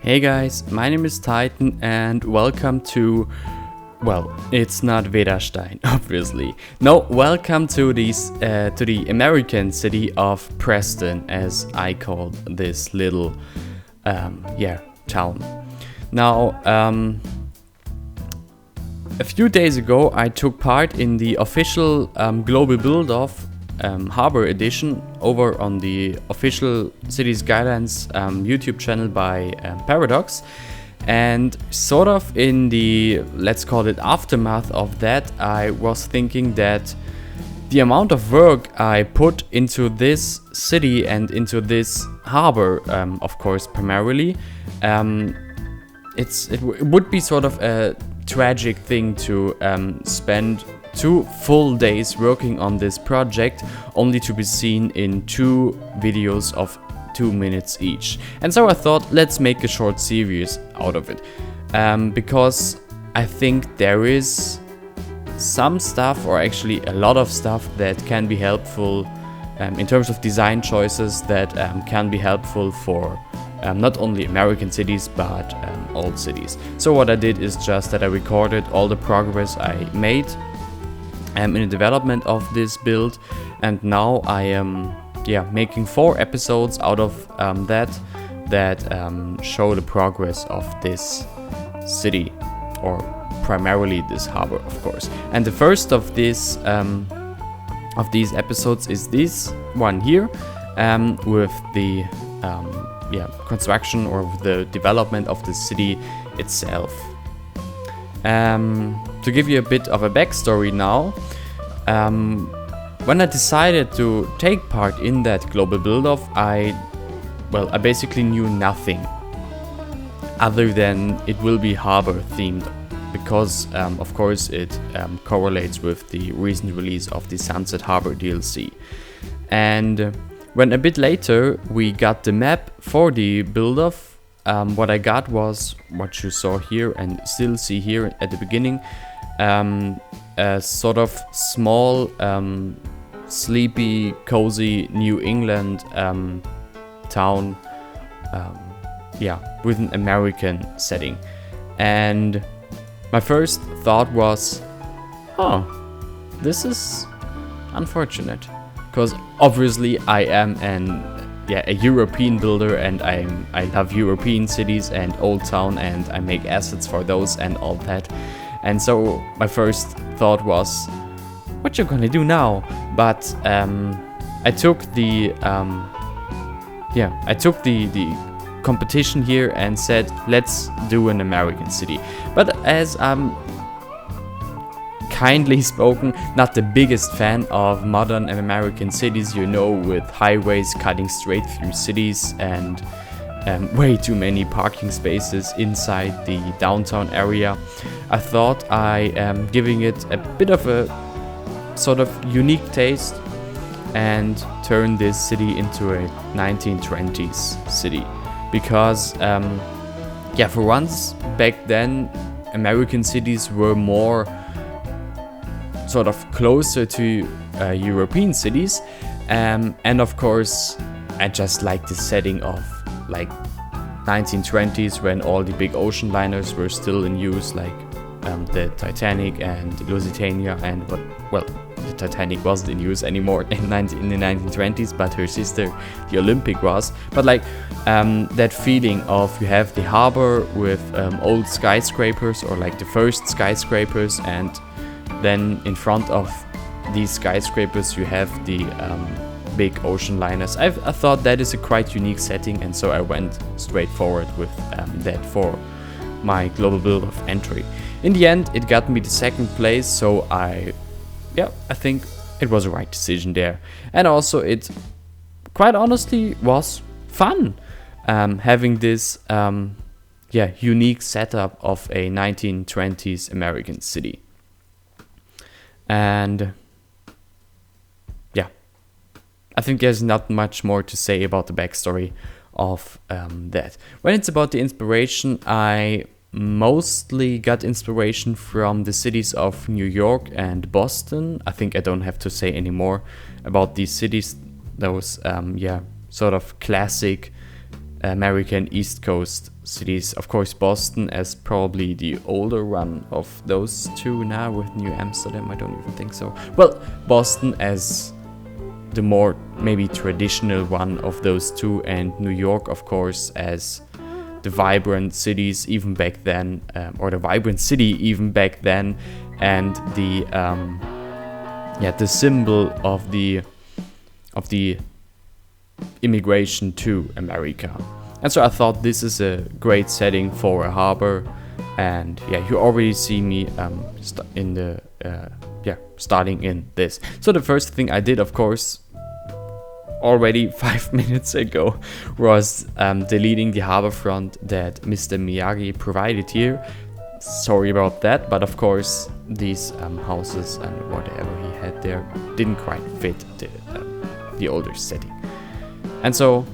Hey guys, my name is Titan and welcome to, well, it's not Vederstein, obviously. No, welcome to the American city of Preston, as I call this little, town. Now, a few days ago I took part in the official global build-off Harbor edition over on the official City Skylines YouTube channel by Paradox, and sort of in the, let's call it, aftermath of that, I was thinking that the amount of work I put into this city and into this harbor, of course primarily, it would be sort of a tragic thing to spend 2 full days working on this project only to be seen in 2 videos of 2 minutes each. And so I thought, let's make a short series out of it, because I think there is some stuff, or actually a lot of stuff, that can be helpful in terms of design choices that can be helpful for not only American cities but all cities. So what I did is just that I recorded all the progress I made in the development of this build, and now I am making 4 episodes out of that show the progress of this city, or primarily this harbor, of course. And the first of these episodes is this one here, with the construction or the development of the city itself. To give you a bit of a backstory now, when I decided to take part in that global build-off, I basically knew nothing other than it will be harbor themed, because of course it correlates with the recent release of the Sunset Harbor DLC. And when a bit later we got the map for the build-off, what I got was what you saw here and still see here at the beginning, a sort of small, sleepy, cozy New England town, with an American setting. And my first thought was, oh, this is unfortunate, because obviously I am a European builder, and I love European cities and Old Town, and I make assets for those and all that. And so my first thought was, what you gonna do now? But I took the competition here and said, let's do an American city. But as I'm kindly spoken not the biggest fan of modern American cities, with highways cutting straight through cities and way too many parking spaces inside the downtown area, I thought I am giving it a bit of a sort of unique taste and turn this city into a 1920s city. Because for once back then, American cities were more sort of closer to European cities, and of course I just like the setting of like 1920s, when all the big ocean liners were still in use, like the Titanic and the Lusitania, and the Titanic wasn't in use anymore in the 1920s, but her sister, the Olympic, was. But like that feeling of, you have the harbor with old skyscrapers, or like the first skyscrapers, and then in front of these skyscrapers you have the big ocean liners. I thought that is a quite unique setting, and so I went straight forward with that for my global build-off entry. In the end, it got me the 2nd place, so I think it was a right decision there. And also it, quite honestly, was fun having this unique setup of a 1920s American city. And I think there's not much more to say about the backstory of that. When it's about the inspiration, I mostly got inspiration from the cities of New York and Boston. I think I don't have to say any more about these cities. Those sort of classic American East Coast cities. Of course, Boston as probably the older one of those two now with New Amsterdam. I don't even think so. Well, Boston as the more maybe traditional one of those two, and New York, of course, as the vibrant cities even back then, or the vibrant city even back then, and the symbol of the immigration to America. And so I thought this is a great setting for a harbor. And yeah, you already see me starting in this. So the first thing I did, of course, already 5 minutes ago, was deleting the harbor front that Mr. Miyagi provided here. Sorry about that, but of course these houses and whatever he had there didn't quite fit the older setting. And so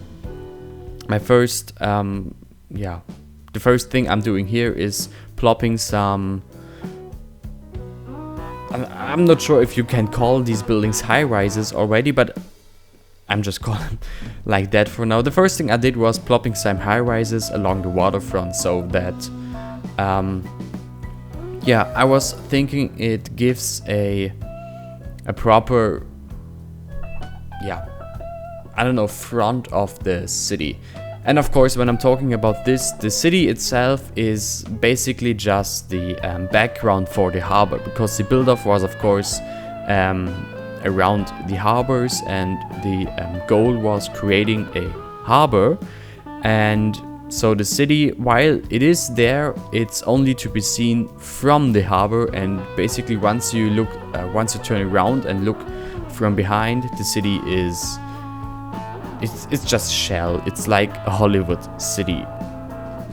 my first, the first thing I'm doing here is plopping some, I'm not sure if you can call these buildings high-rises already, but I'm just calling them like that for now. The first thing I did was plopping some high-rises along the waterfront, so that, I was thinking it gives a proper, front of the city. And of course, when I'm talking about this, the city itself is basically just the background for the harbor, because the build-up was, of course, around the harbors, and the goal was creating a harbor. And so the city, while it is there, it's only to be seen from the harbor. And basically, once you turn around and look from behind, the city is. It's just shell. It's like a Hollywood city.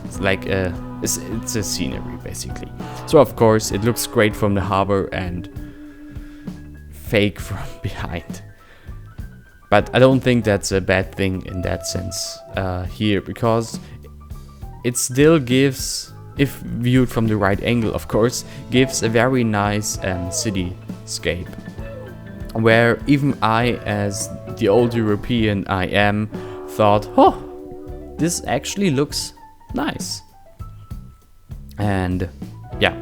It's like it's a scenery basically. So of course it looks great from the harbor and fake from behind. But I don't think that's a bad thing in that sense here, because it still gives, if viewed from the right angle, of course, gives a very nice cityscape, where even I, as the old European I am, thought, oh, this actually looks nice. And yeah,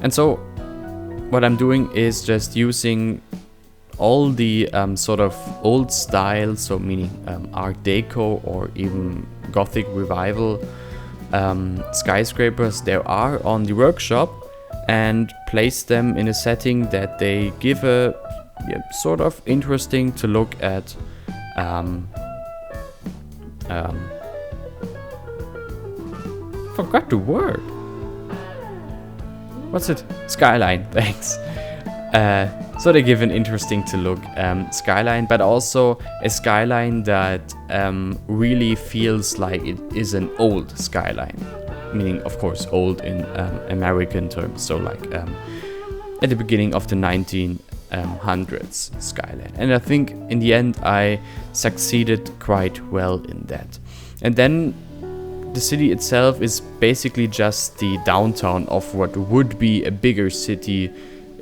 and so what I'm doing is just using all the sort of old style, so meaning Art Deco or even Gothic Revival skyscrapers there are on the workshop, and place them in a setting that they give a sort of interesting to look at forgot the word. What's it? Skyline, thanks. So they give an interesting to look skyline, but also a skyline that really feels like it is an old skyline. Meaning, of course, old in American terms, so like at the beginning of the 1900s skyline. And I think in the end I succeeded quite well in that. And then the city itself is basically just the downtown of what would be a bigger city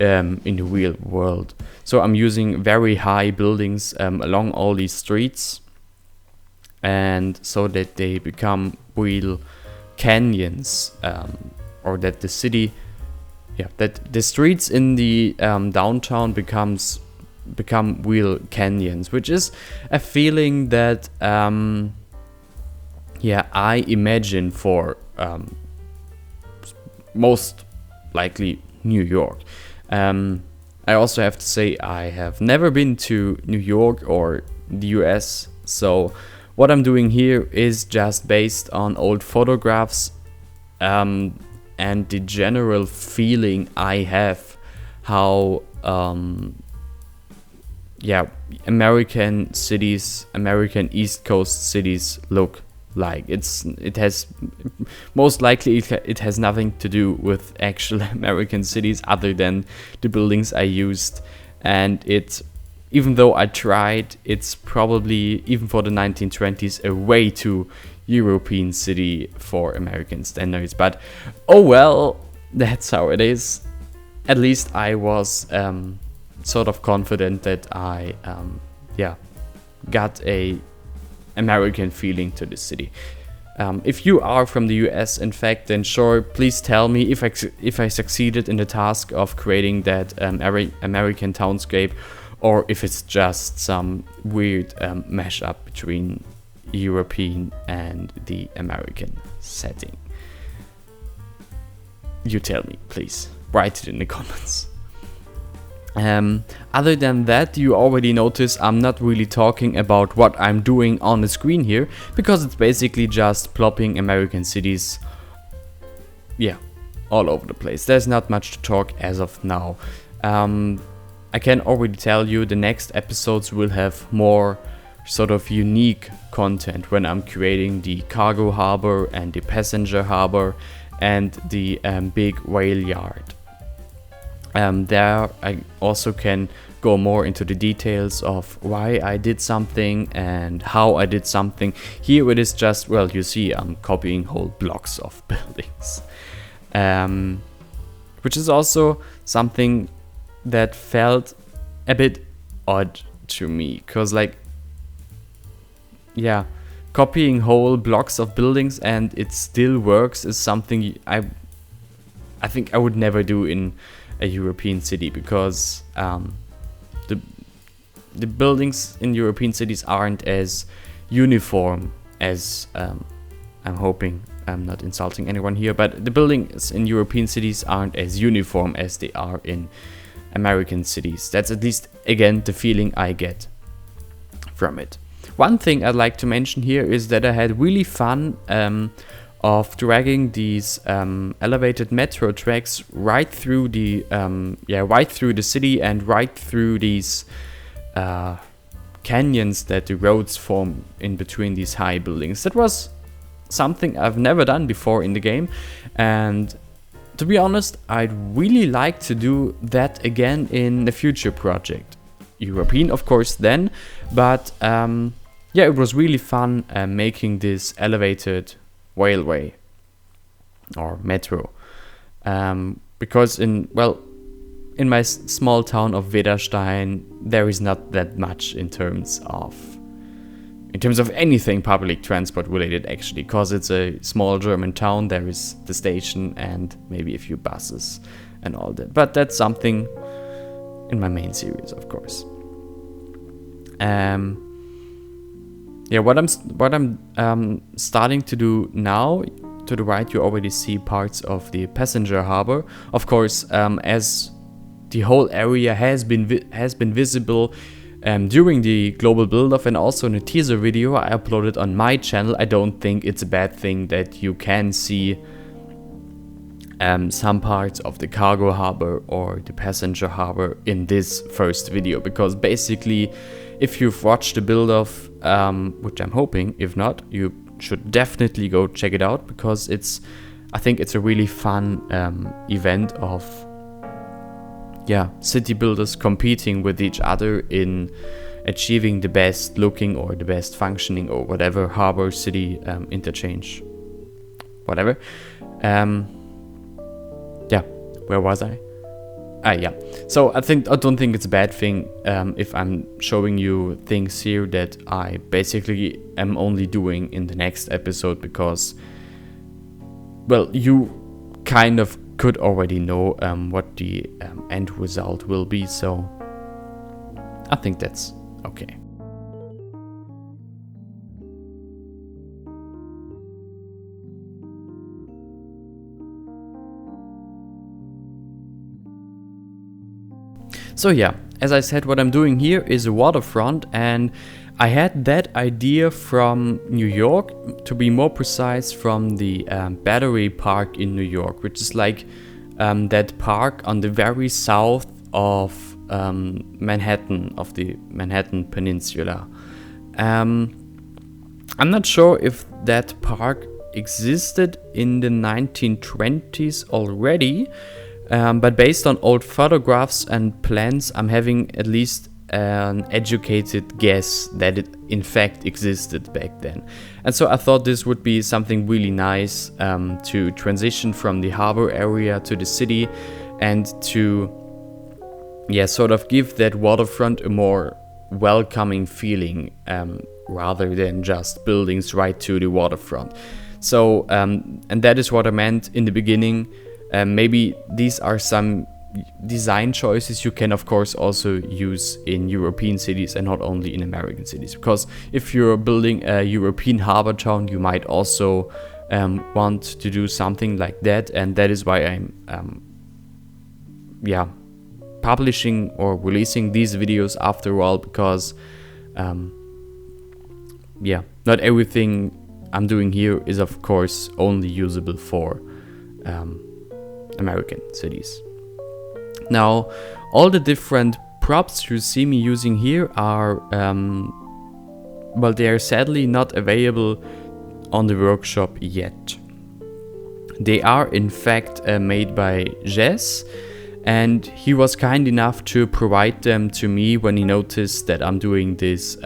in the real world. So I'm using very high buildings along all these streets, and so that they become real canyons, or that the city, that the streets in the downtown become real canyons, which is a feeling that I imagine for most likely New York. I also have to say I have never been to New York or the US, so what I'm doing here is just based on old photographs and the general feeling I have how American cities, American East Coast cities look like. It has most likely it has nothing to do with actual American cities other than the buildings I used, and it, even though I tried, it's probably, even for the 1920s, a way too European city for American standards. But oh well, that's how it is. At least I was sort of confident that I got a American feeling to the city. If you are from the US, in fact, then sure, please tell me if I succeeded in the task of creating that American townscape, or if it's just some weird mashup between European and the American setting. You tell me, please. Write it in the comments. Other than that, you already notice I'm not really talking about what I'm doing on the screen here, because it's basically just plopping American cities, all over the place. There's not much to talk as of now. I can already tell you the next episodes will have more sort of unique content when I'm creating the cargo harbor and the passenger harbor and the big whale yard. There I also can go more into the details of why I did something and how I did something. Here it is just, well, you see I'm copying whole blocks of buildings. Which is also something that felt a bit odd to me, because copying whole blocks of buildings and it still works is something I think I would never do in a European city, because the buildings in European cities aren't as uniform as I'm hoping I'm not insulting anyone here, but the buildings in European cities aren't as uniform as they are in American cities. That's at least, again, the feeling I get from it. One thing I'd like to mention here is that I had really fun of dragging these elevated metro tracks right through the city and right through these canyons that the roads form in between these high buildings. That was something I've never done before in the game, and to be honest, I'd really like to do that again in a future project. European, of course, then, but it was really fun making this elevated railway or metro, because in my small town of Wederstein there is not that much in terms of anything public transport related, actually, because it's a small German town. There is the station and maybe a few buses and all that, but that's something in my main series, of course. What I'm starting to do now, to the right you already see parts of the passenger harbor. Of course, as the whole area has been visible during the global build-up and also in a teaser video I uploaded on my channel, I don't think it's a bad thing that you can see some parts of the cargo harbor or the passenger harbor in this first video, because basically if you've watched the build-up, which I'm hoping, if not, you should definitely go check it out, because I think it's a really fun event of city builders competing with each other in achieving the best looking or the best functioning or whatever harbor city interchange, whatever. Where was I? So I don't think it's a bad thing if I'm showing you things here that I basically am only doing in the next episode, because, well, you kind of could already know what the end result will be, so I think that's okay. So as I said, what I'm doing here is a waterfront, and I had that idea from New York, to be more precise from the Battery Park in New York, which is like that park on the very south of Manhattan, of the Manhattan Peninsula. I'm not sure if that park existed in the 1920s already, but based on old photographs and plans, I'm having at least an educated guess that it in fact existed back then. And so I thought this would be something really nice to transition from the harbor area to the city, and to sort of give that waterfront a more welcoming feeling, rather than just buildings right to the waterfront. So, and that is what I meant in the beginning. Maybe these are some design choices you can of course also use in European cities and not only in American cities, because if you're building a European harbor town, you might also want to do something like that, and that is why I'm publishing or releasing these videos after all, because not everything I'm doing here is of course only usable for American cities. Now, all the different props you see me using here are, they are sadly not available on the workshop yet. They are in fact made by Jess, and he was kind enough to provide them to me when he noticed that I'm doing this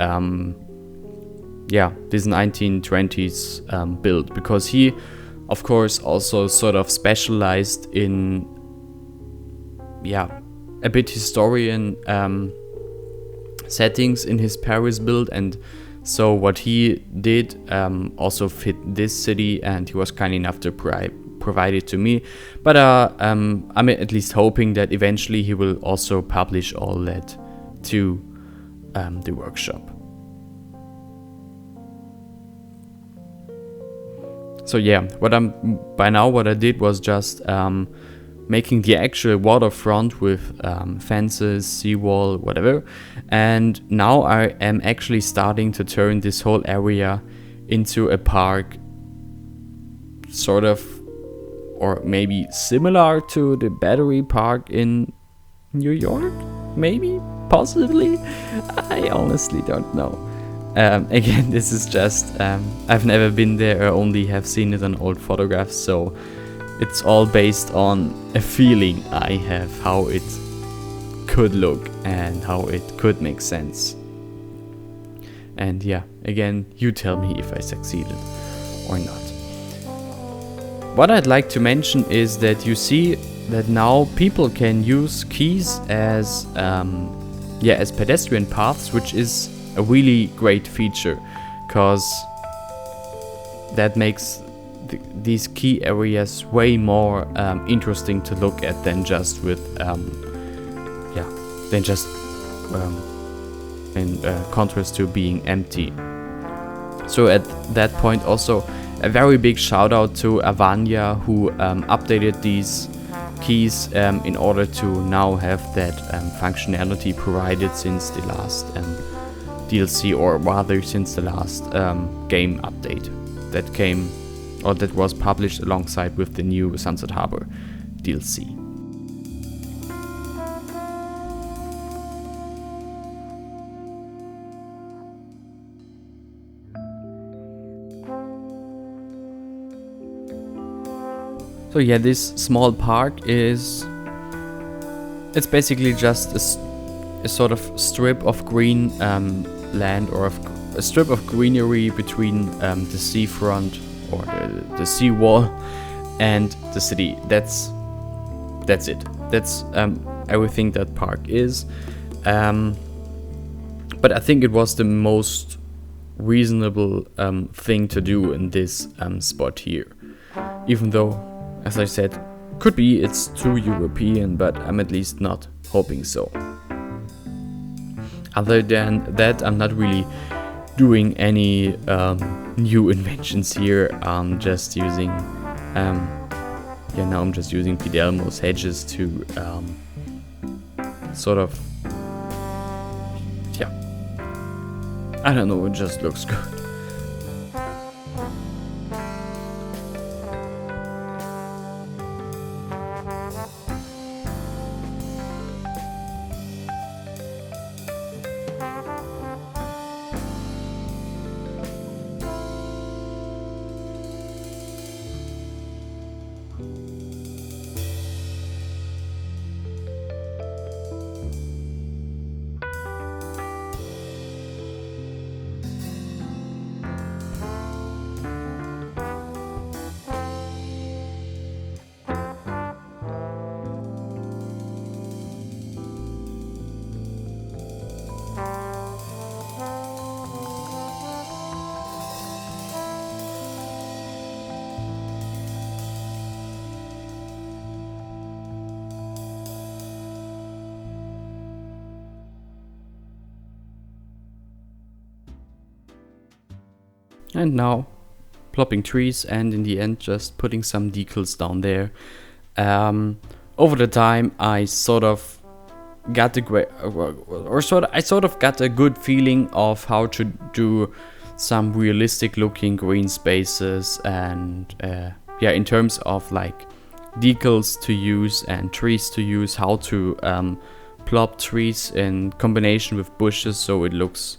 this 1920s build, because he of course also sort of specialized in a bit historian settings in his Paris build, and so what he did also fit this city, and he was kind enough to provide it to me. But I'm at least hoping that eventually he will also publish all that to the workshop. So what I did was just making the actual waterfront with fences, seawall, whatever. And now I am actually starting to turn this whole area into a park, sort of, or maybe similar to the Battery Park in New York, maybe, possibly. I honestly don't know. Again, this is just, I've never been there, I only have seen it on old photographs, so it's all based on a feeling I have how it could look and how it could make sense. And again, you tell me if I succeeded or not. What I'd like to mention is that you see that now people can use keys as pedestrian paths, which is a really great feature, because that makes these key areas way more interesting to look at than just in contrast to being empty. So at that point also a very big shout out to Avanya, who updated these keys in order to now have that functionality provided since the last DLC, or rather since the last game update that came, or that was published alongside with the new Sunset Harbor DLC. So this small park it's basically just a sort of strip of green land, or a strip of greenery between the seafront or the seawall and the city. That's it. That's everything that park is. But I think it was the most reasonable thing to do in this spot here. Even though, as I said, could be it's too European, but I'm at least not hoping so. Other than that, I'm not really doing any new inventions here. I'm just using I'm just using Fidelmo's hedges to sort of I don't know, it just looks good. And now plopping trees, and in the end just putting some decals down there. Over the time I sort of got a good feeling of how to do some realistic looking green spaces, and in terms of like decals to use and trees to use, how to plop trees in combination with bushes so it looks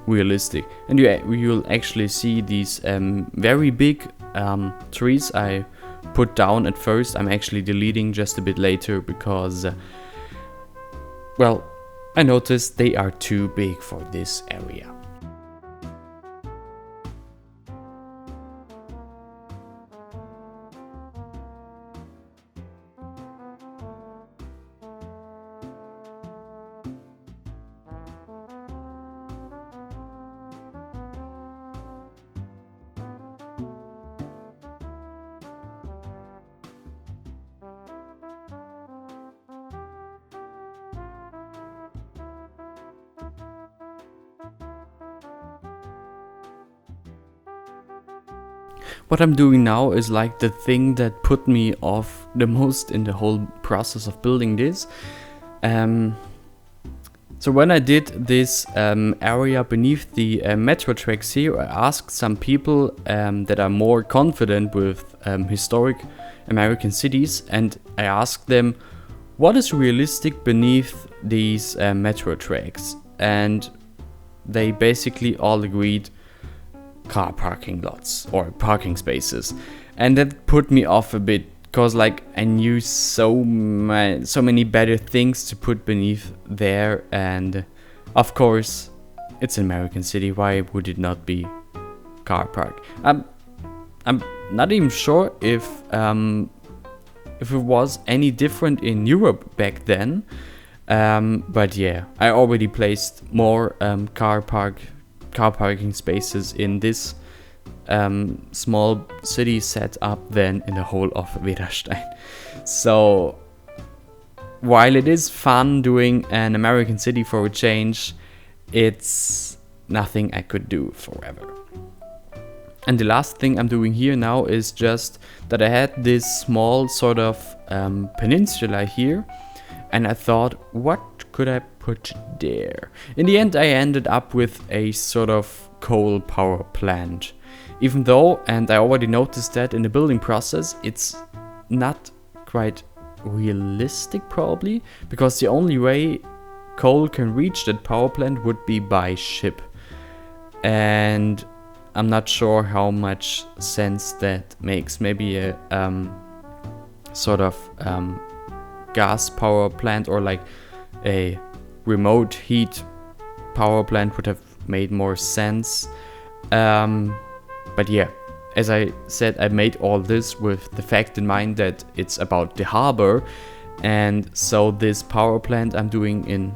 realistic. And you'll actually see these very big trees I put down at first. I'm actually deleting just a bit later because I noticed they are too big for this area. What I'm doing now is like the thing that put me off the most in the whole process of building this. So when I did this area beneath the metro tracks here, I asked some people that are more confident with historic American cities, and I asked them what is realistic beneath these metro tracks, and they basically all agreed car parking lots or parking spaces. And that put me off a bit, because like I knew so many better things to put beneath there, and of course it's an American city, why would it not be car park? I'm not even sure if it was any different in Europe back then, but yeah, I already placed more car parking spaces in this small city setup than in the whole of Wederstein. So while it is fun doing an American city for a change, it's nothing I could do forever. And the last thing I'm doing here now is just that I had this small sort of peninsula here, and I thought, what could I put there? In the end I ended up with a sort of coal power plant. Even though, and I already noticed that in the building process, it's not quite realistic probably, because the only way coal can reach that power plant would be by ship. And I'm not sure how much sense that makes. Maybe a sort of gas power plant or like a remote heat power plant would have made more sense. But yeah, as I said, I made all this with the fact in mind that it's about the harbor, and so this power plant I'm doing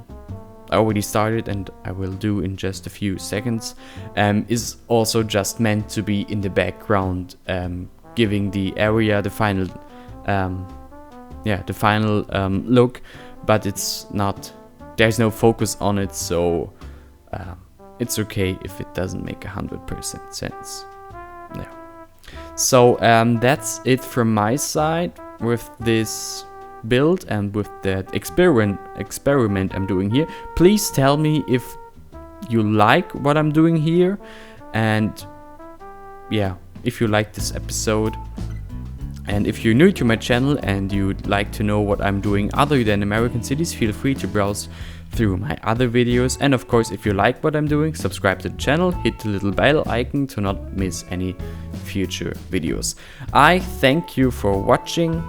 I already started and I will do in just a few seconds, is also just meant to be in the background, giving the area the final look, but it's not, there's no focus on it, so it's okay if it doesn't make 100% sense. Yeah. So that's it from my side with this build and with that experiment I'm doing here. Please tell me if you like what I'm doing here, and yeah, if you like this episode. And if you're new to my channel and you'd like to know what I'm doing other than American cities, feel free to browse through my other videos. And of course, if you like what I'm doing, subscribe to the channel, hit the little bell icon to not miss any future videos. I thank you for watching.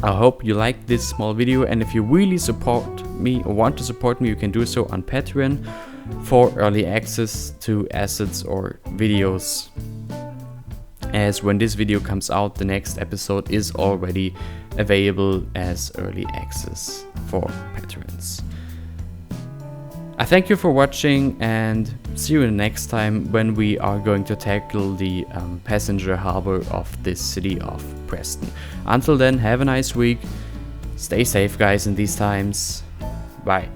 I hope you liked this small video, and if you really support me or want to support me, you can do so on Patreon for early access to assets or videos. As when this video comes out, the next episode is already available as early access for patrons. I thank you for watching and see you next time when we are going to tackle the passenger harbor of this city of Preston. Until then, have a nice week. Stay safe, guys, in these times. Bye.